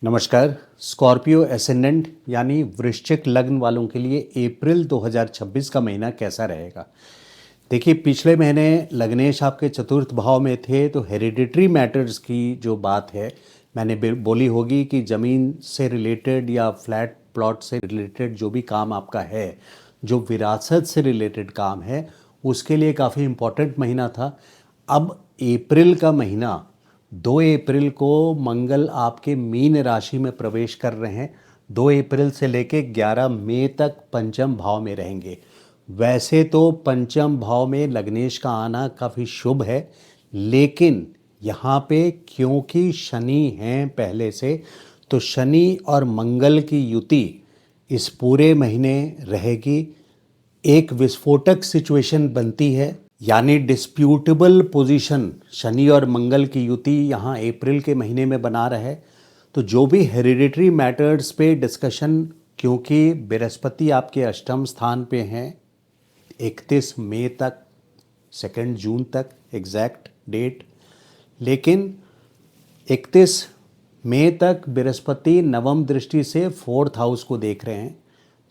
नमस्कार। Scorpio ascendant यानी वृश्चिक लग्न वालों के लिए अप्रैल 2026 का महीना कैसा रहेगा। देखिए, पिछले महीने लग्नेश आपके चतुर्थ भाव में थे, तो हेरिडिटरी मैटर्स की जो बात है मैंने बोली होगी कि ज़मीन से रिलेटेड या फ्लैट प्लॉट से रिलेटेड जो भी काम आपका है, जो विरासत से रिलेटेड काम है, उसके लिए काफ़ी इम्पोर्टेंट महीना था। अब अप्रैल का महीना 2 अप्रैल को मंगल आपके मीन राशि में प्रवेश कर रहे हैं। 2 अप्रैल से लेके 11 मई तक पंचम भाव में रहेंगे। वैसे तो पंचम भाव में लग्नेश का आना काफ़ी शुभ है, लेकिन यहाँ पे क्योंकि शनि हैं पहले से, तो शनि और मंगल की युति इस पूरे महीने रहेगी। एक विस्फोटक सिचुएशन बनती है, यानी डिस्प्यूटेबल पोजीशन शनि और मंगल की युति यहाँ अप्रैल के महीने में बना रहे। तो जो भी हेरिडिटरी मैटर्स पे डिस्कशन, क्योंकि बृहस्पति आपके अष्टम स्थान पे हैं 31 मई तक, 2 जून तक एग्जैक्ट डेट, लेकिन 31 मई तक बृहस्पति नवम दृष्टि से 4th हाउस को देख रहे हैं।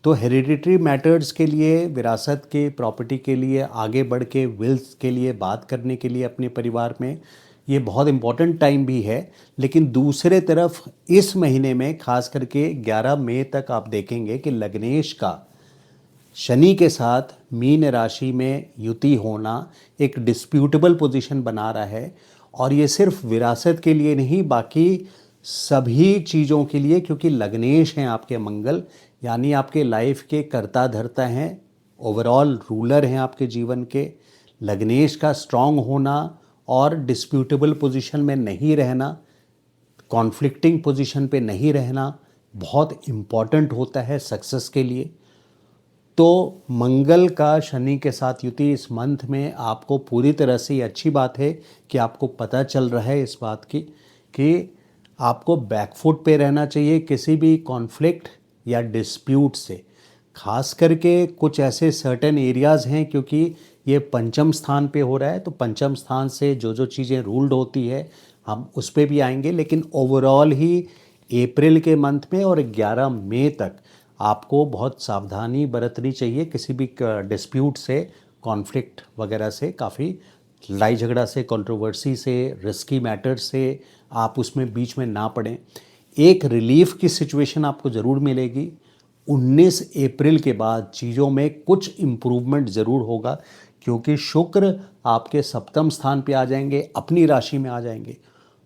तो हेरिडिटरी मैटर्स के लिए, विरासत के, प्रॉपर्टी के लिए, आगे बढ़ के विल्स के लिए बात करने के लिए अपने परिवार में, ये बहुत इम्पॉर्टेंट टाइम भी है। लेकिन दूसरे तरफ इस महीने में खास करके 11 मई तक आप देखेंगे कि लग्नेश का शनि के साथ मीन राशि में युति होना एक डिस्प्यूटेबल पोजीशन बना रहा है। और ये सिर्फ विरासत के लिए नहीं, बाकी सभी चीज़ों के लिए, क्योंकि लग्नेश हैं आपके मंगल, यानी आपके लाइफ के कर्ता धर्ता हैं, ओवरऑल रूलर हैं आपके जीवन के। लग्नेश का स्ट्रांग होना और डिस्प्यूटेबल पोजीशन में नहीं रहना, कॉन्फ्लिक्टिंग पोजीशन पे नहीं रहना बहुत इम्पॉर्टेंट होता है सक्सेस के लिए। तो मंगल का शनि के साथ युति इस मंथ में आपको पूरी तरह से अच्छी बात है कि आपको पता चल रहा है इस बात की कि आपको बैकफुट पे रहना चाहिए किसी भी कॉन्फ्लिक्ट या डिस्प्यूट से। खास करके कुछ ऐसे सर्टेन एरियाज़ हैं, क्योंकि ये पंचम स्थान पे हो रहा है, तो पंचम स्थान से जो जो चीज़ें रूल्ड होती है हम उस पे भी आएंगे। लेकिन ओवरऑल ही अप्रैल के मंथ में और 11 मई तक आपको बहुत सावधानी बरतनी चाहिए किसी भी डिस्प्यूट से, कॉन्फ्लिक्ट वगैरह से, काफ़ी लड़ाई झगड़ा से, कंट्रोवर्सी से, रिस्की मैटर से आप उसमें बीच में ना पड़ें। एक रिलीफ की सिचुएशन आपको ज़रूर मिलेगी। 19 अप्रैल के बाद चीज़ों में कुछ इम्प्रूवमेंट ज़रूर होगा, क्योंकि शुक्र आपके सप्तम स्थान पे आ जाएंगे, अपनी राशि में आ जाएंगे।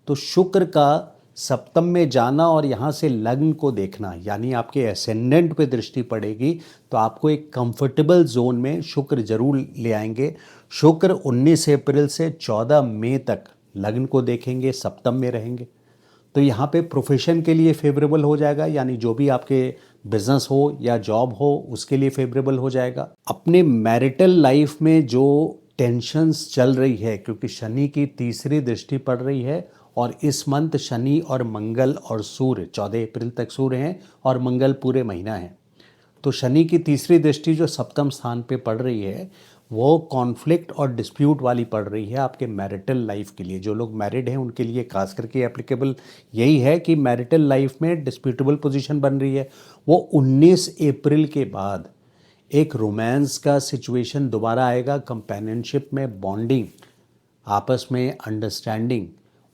तो शुक्र का सप्तम में जाना और यहाँ से लग्न को देखना, यानी आपके एसेंडेंट पे दृष्टि पड़ेगी, तो आपको एक कंफर्टेबल जोन में शुक्र जरूर ले आएंगे। शुक्र 19 अप्रैल से 14 मई तक लग्न को देखेंगे, सप्तम में रहेंगे। तो यहाँ पे प्रोफेशन के लिए फेवरेबल हो जाएगा, यानी जो भी आपके बिजनेस हो या जॉब हो उसके लिए फेवरेबल हो जाएगा। अपने मैरिटल लाइफ में जो टेंशन्स चल रही है, क्योंकि शनि की तीसरी दृष्टि पड़ रही है, और इस मंथ शनि और मंगल और सूर्य 14 अप्रैल तक सूर्य हैं और मंगल पूरे महीना है। तो शनि की तीसरी दृष्टि जो सप्तम स्थान पे पड़ रही है, वो कॉन्फ्लिक्ट और डिस्प्यूट वाली पड़ रही है आपके मैरिटल लाइफ के लिए। जो लोग मैरिड हैं उनके लिए खास करके एप्लीकेबल यही है कि मैरिटल लाइफ में डिस्प्यूटेबल पोजीशन बन रही है। वो 19 अप्रैल के बाद एक रोमांस का सिचुएशन दोबारा आएगा, कंपेनियनशिप में बॉन्डिंग, आपस में अंडरस्टैंडिंग।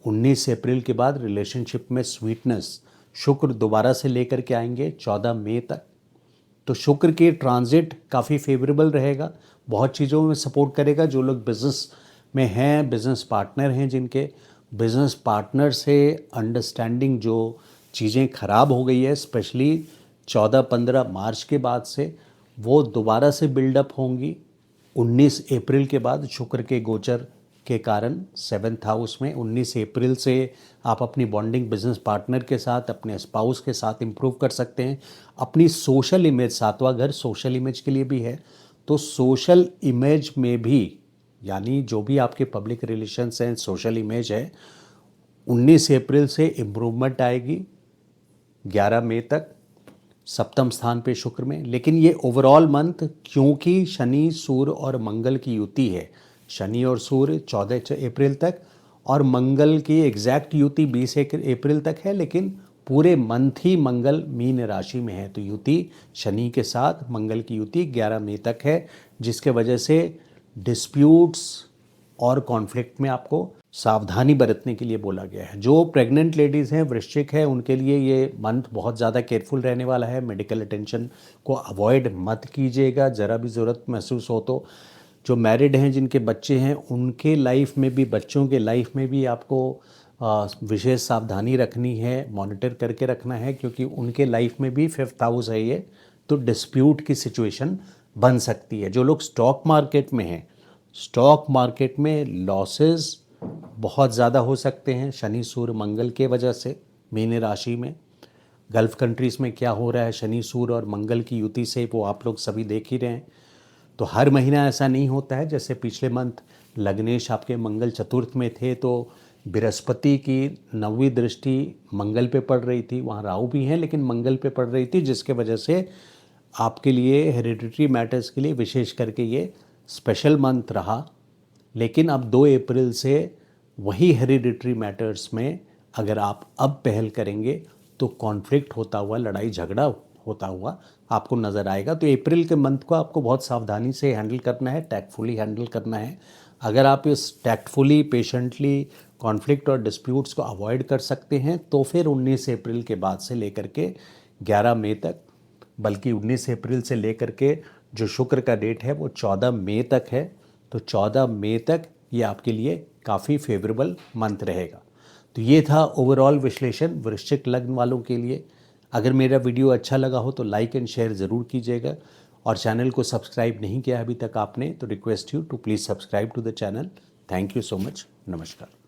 19 अप्रैल के बाद रिलेशनशिप में स्वीटनेस शुक्र दोबारा से लेकर के आएंगे 14 मई तक। तो शुक्र के ट्रांजिट काफ़ी फेवरेबल रहेगा, बहुत चीज़ों में सपोर्ट करेगा। जो लोग बिज़नेस में हैं, बिज़नेस पार्टनर हैं, जिनके बिज़नेस पार्टनर से अंडरस्टैंडिंग जो चीज़ें ख़राब हो गई है, स्पेशली 14-15 मार्च के बाद से, वो दोबारा से बिल्डअप होंगी 19 अप्रैल के बाद शुक्र के गोचर के कारण 7th हाउस में। 19 अप्रैल से आप अपनी बॉन्डिंग बिजनेस पार्टनर के साथ, अपने स्पाउस के साथ इम्प्रूव कर सकते हैं। अपनी सोशल इमेज, 7वां घर सोशल इमेज के लिए भी है, तो सोशल इमेज में भी, यानी जो भी आपके पब्लिक रिलेशंस हैं, सोशल इमेज है, 19 अप्रैल से इम्प्रूवमेंट आएगी 11 मई तक सप्तम स्थान पे शुक्र में। लेकिन ये ओवरऑल मंथ, क्योंकि शनि, सूर्य और मंगल की युति है, शनि और सूर्य 14 अप्रैल तक, और मंगल की एग्जैक्ट युति 20 अप्रैल तक है, लेकिन पूरे मंथ ही मंगल मीन राशि में है, तो युति शनि के साथ मंगल की युति 11 मई तक है, जिसके वजह से डिस्प्यूट्स और कॉन्फ्लिक्ट में आपको सावधानी बरतने के लिए बोला गया है। जो प्रेग्नेंट लेडीज़ हैं, वृश्चिक है, उनके लिए ये मंथ बहुत ज़्यादा केयरफुल रहने वाला है। मेडिकल अटेंशन को अवॉइड मत कीजिएगा ज़रा भी ज़रूरत महसूस हो तो। जो मैरिड हैं, जिनके बच्चे हैं, उनके लाइफ में भी, बच्चों के लाइफ में भी आपको विशेष सावधानी रखनी है, मॉनिटर करके रखना है, क्योंकि उनके लाइफ में भी 5th हाउस है ये, तो डिस्प्यूट की सिचुएशन बन सकती है। जो लोग स्टॉक मार्केट में हैं, स्टॉक मार्केट में लॉसेस बहुत ज़्यादा हो सकते हैं शनि सूर्य मंगल के वजह से। मीन राशि में गल्फ़ कंट्रीज़ में क्या हो रहा है शनि सूर्य और मंगल की युति से, वो आप लोग सभी देख ही रहे हैं। तो हर महीना ऐसा नहीं होता है। जैसे पिछले मंथ लग्नेश आपके मंगल चतुर्थ में थे, तो बृहस्पति की 9वीं दृष्टि मंगल पे पड़ रही थी, वहाँ राहु भी हैं लेकिन मंगल पे पड़ रही थी, जिसके वजह से आपके लिए हेरिडिटरी मैटर्स के लिए विशेष करके ये स्पेशल मंथ रहा। लेकिन अब 2 अप्रैल से वही हेरिडिटरी मैटर्स में अगर आप अब पहल करेंगे तो कॉन्फ्लिक्ट होता हुआ, लड़ाई झगड़ा होता हुआ आपको नज़र आएगा। तो अप्रैल के मंथ को आपको बहुत सावधानी से हैंडल करना है, टैक्टफुली हैंडल करना है। अगर आप इस टैक्टफुली, पेशेंटली कॉन्फ्लिक्ट और डिस्प्यूट्स को अवॉइड कर सकते हैं, तो फिर 19 अप्रैल के बाद से लेकर के 11 मई तक, बल्कि 19 अप्रैल से लेकर के जो शुक्र का डेट है वो 14 मई तक है, तो 14 मई तक ये आपके लिए काफ़ी फेवरेबल मंथ रहेगा। तो ये था ओवरऑल विश्लेषण वृश्चिक लग्न वालों के लिए। अगर मेरा वीडियो अच्छा लगा हो तो लाइक एंड शेयर ज़रूर कीजिएगा, और चैनल को सब्सक्राइब नहीं किया अभी तक आपने तो request you to please subscribe to the channel. Thank you so much. नमस्कार।